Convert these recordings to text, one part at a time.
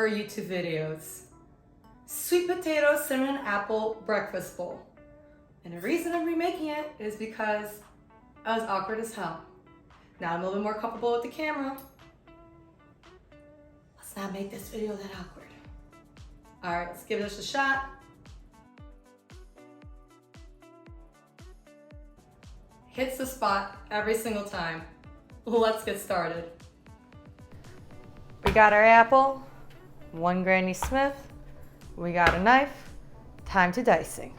her YouTube videos. Sweet potato cinnamon apple breakfast bowl. And the reason I'm remaking it is because I was awkward as hell. Now I'm a little more comfortable with the camera. Let's not make this video that awkward. All right, let's give this a shot. Hits the spot every single time. Let's get started. We got our apple, one Granny Smith, we got a knife, time to dicing.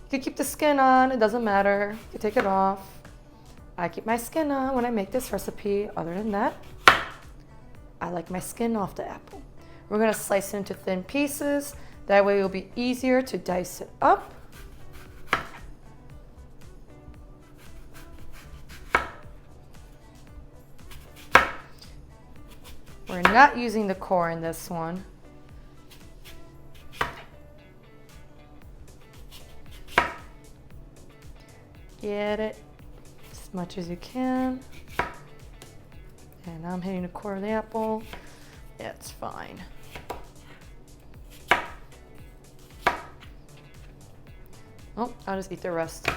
You can keep the skin on, it doesn't matter, you can take it off. I keep my skin on when I make this recipe. Other than that, I like my skin off the apple. We're gonna slice it into thin pieces, that way it'll be easier to dice it up. We're not using the core in this one. Get it as much as you can. And I'm hitting the core of the apple. Yeah, it's fine. Oh, I'll just eat the rest.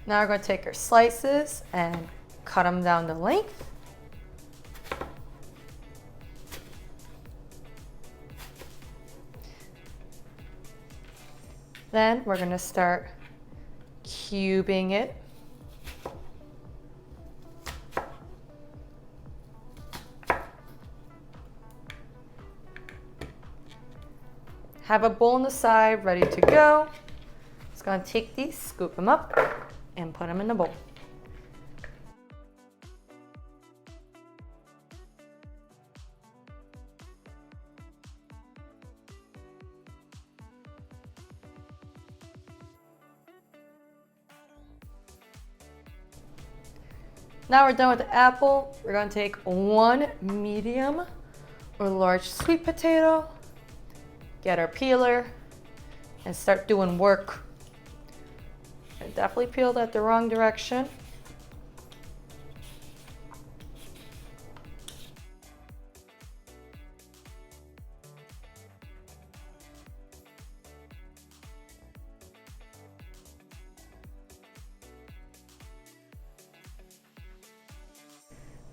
Now we're going to take our slices and cut them down the length. Then we're going to start cubing it. Have a bowl on the side ready to go. Just going to take these, scoop them up, and put them in the bowl. Now we're done with the apple. We're going to take one medium or large sweet potato, get our peeler, and start doing work. I definitely peeled at the wrong direction.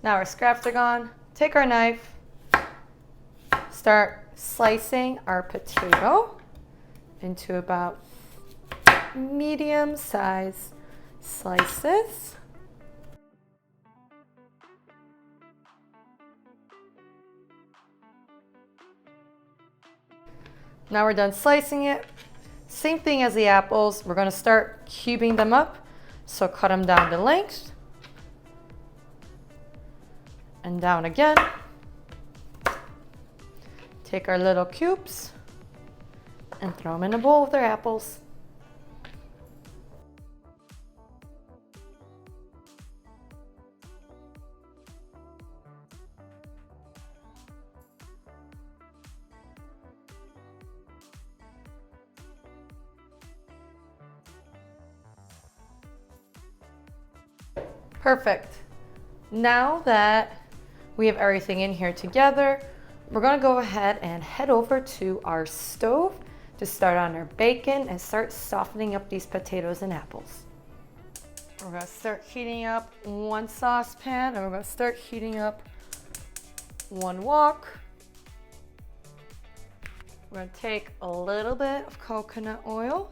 Now our scraps are gone. Take our knife, start slicing our potato into about medium size slices. Now we're done slicing it. Same thing as the apples. We're going to start cubing them up. So cut them down the length. And down again. Take our little cubes and throw them in a bowl with our apples. Perfect. Now that we have everything in here together, we're gonna go ahead and head over to our stove to start on our bacon and start softening up these potatoes and apples. We're gonna start heating up one saucepan and we're gonna start heating up one wok. We're gonna take a little bit of coconut oil,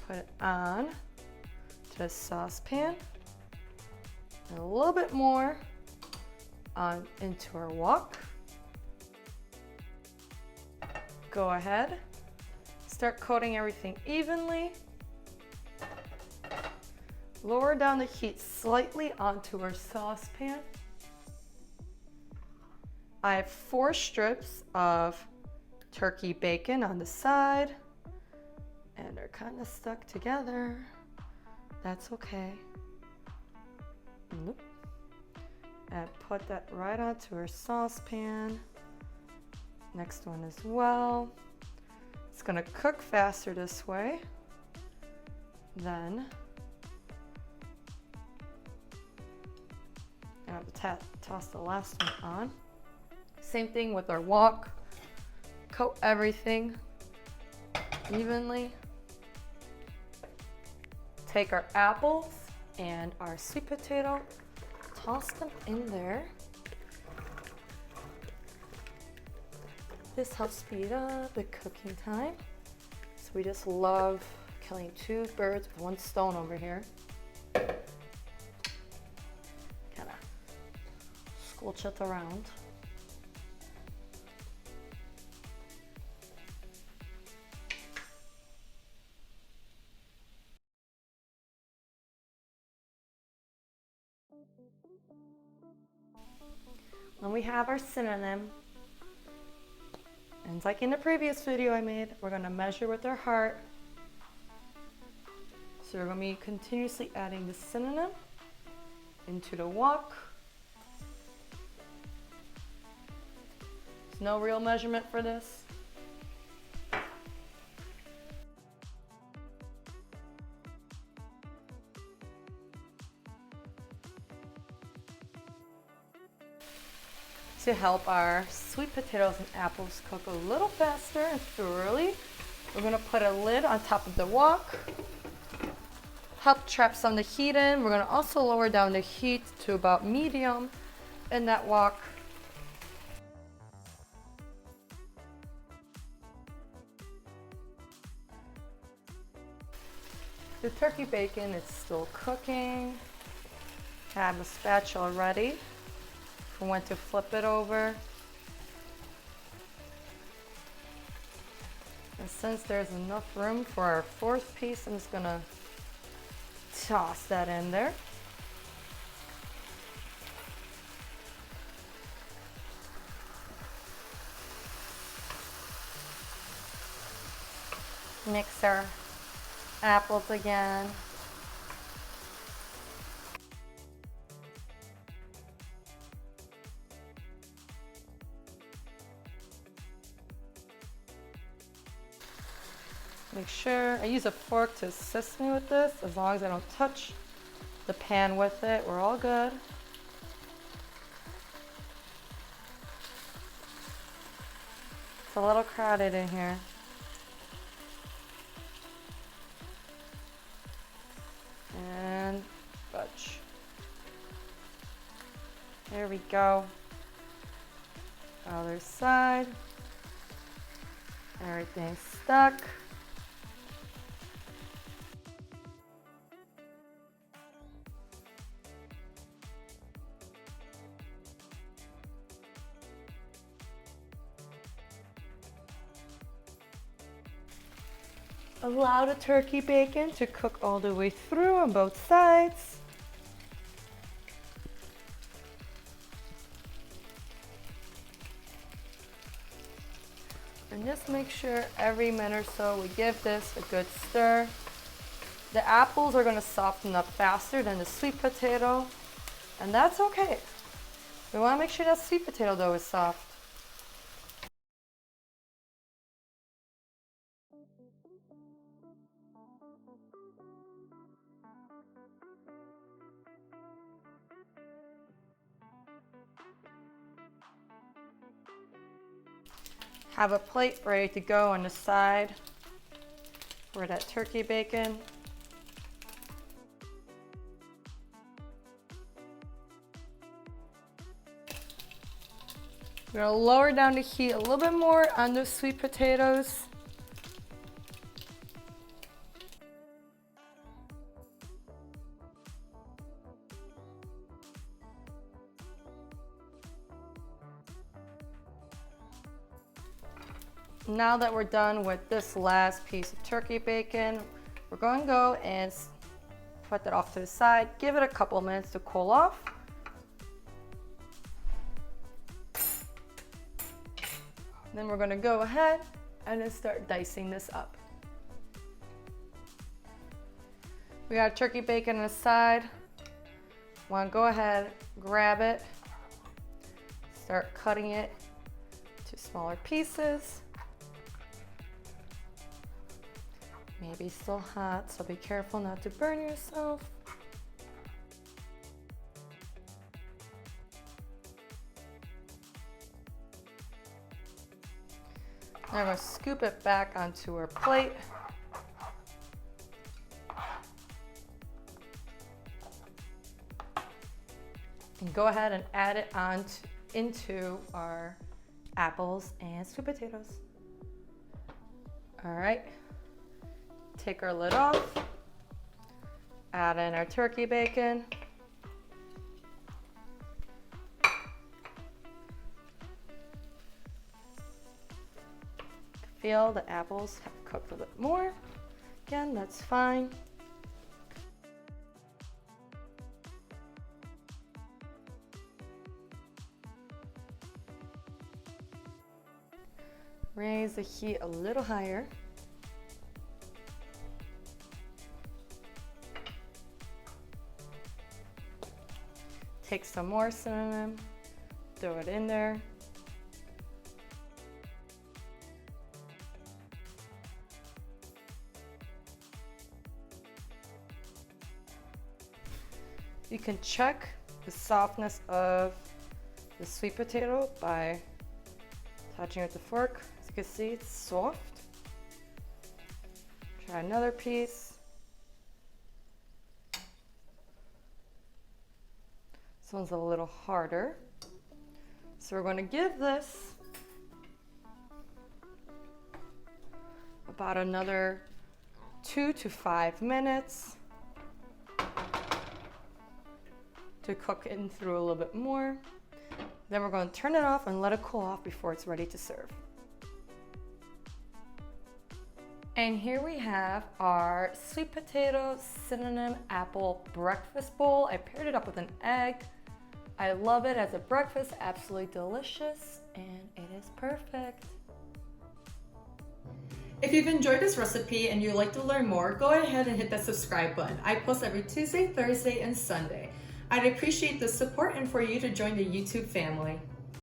put it on to the saucepan, and a little bit more on into our wok. Go ahead, start coating everything evenly. Lower down the heat slightly onto our saucepan. I have 4 strips of turkey bacon on the side, and they're kind of stuck together. That's okay. Nope. And put that right onto our saucepan. Next one as well. It's gonna cook faster this way. Then Gonna have to toss the last one on. Same thing with our wok. Coat everything evenly. Take our apples and our sweet potato, toss them in there. This helps speed up the cooking time. So we just love killing two birds with one stone over here. Kind of squelch it around. Then we have our cinnamon. And like in the previous video I made, we're gonna measure with our heart. So we're gonna be continuously adding the cinnamon into the wok. There's no real measurement for this. To help our sweet potatoes and apples cook a little faster and thoroughly, we're gonna put a lid on top of the wok. Help trap some of the heat in. We're gonna also lower down the heat to about medium in that wok. The turkey bacon is still cooking. Have a spatula ready for when to flip it over. And since there's enough room for our fourth piece, I'm just gonna toss that in there. Mix our apples again. Make sure I use a fork to assist me with this. As long as I don't touch the pan with it, we're all good. It's a little crowded in here. And budge. There we go. Other side. Everything's stuck. Allow the turkey bacon to cook all the way through on both sides. And just make sure every minute or so we give this a good stir. The apples are going to soften up faster than the sweet potato, and that's okay. We want to make sure that sweet potato dough is soft. Have a plate ready to go on the side for that turkey bacon. We're gonna lower down the heat a little bit more on those sweet potatoes. Now that we're done with this last piece of turkey bacon, we're going to go and put that off to the side. Give it a couple minutes to cool off. Then we're going to go ahead and then start dicing this up. We got turkey bacon on the side. Want to go ahead, grab it, start cutting it to smaller pieces. Maybe still hot, so be careful not to burn yourself. Now we're going to scoop it back onto our plate. And go ahead and add it into our apples and sweet potatoes. All right, take our lid off, add in our turkey bacon. Feel the apples have cooked a bit more. Again, that's fine. Raise the heat a little higher. Take some more cinnamon, throw it in there. You can check the softness of the sweet potato by touching it with the fork. As you can see, it's soft. Try another piece. This one's a little harder. So we're going to give this about another 2 to 5 minutes to cook in through a little bit more. Then we're going to turn it off and let it cool off before it's ready to serve. And here we have our sweet potato cinnamon apple breakfast bowl. I paired it up with an egg. I love it as a breakfast, absolutely delicious, and it is perfect. If you've enjoyed this recipe and you'd like to learn more, go ahead and hit that subscribe button. I post every Tuesday, Thursday, and Sunday. I'd appreciate the support and for you to join the YouTube family.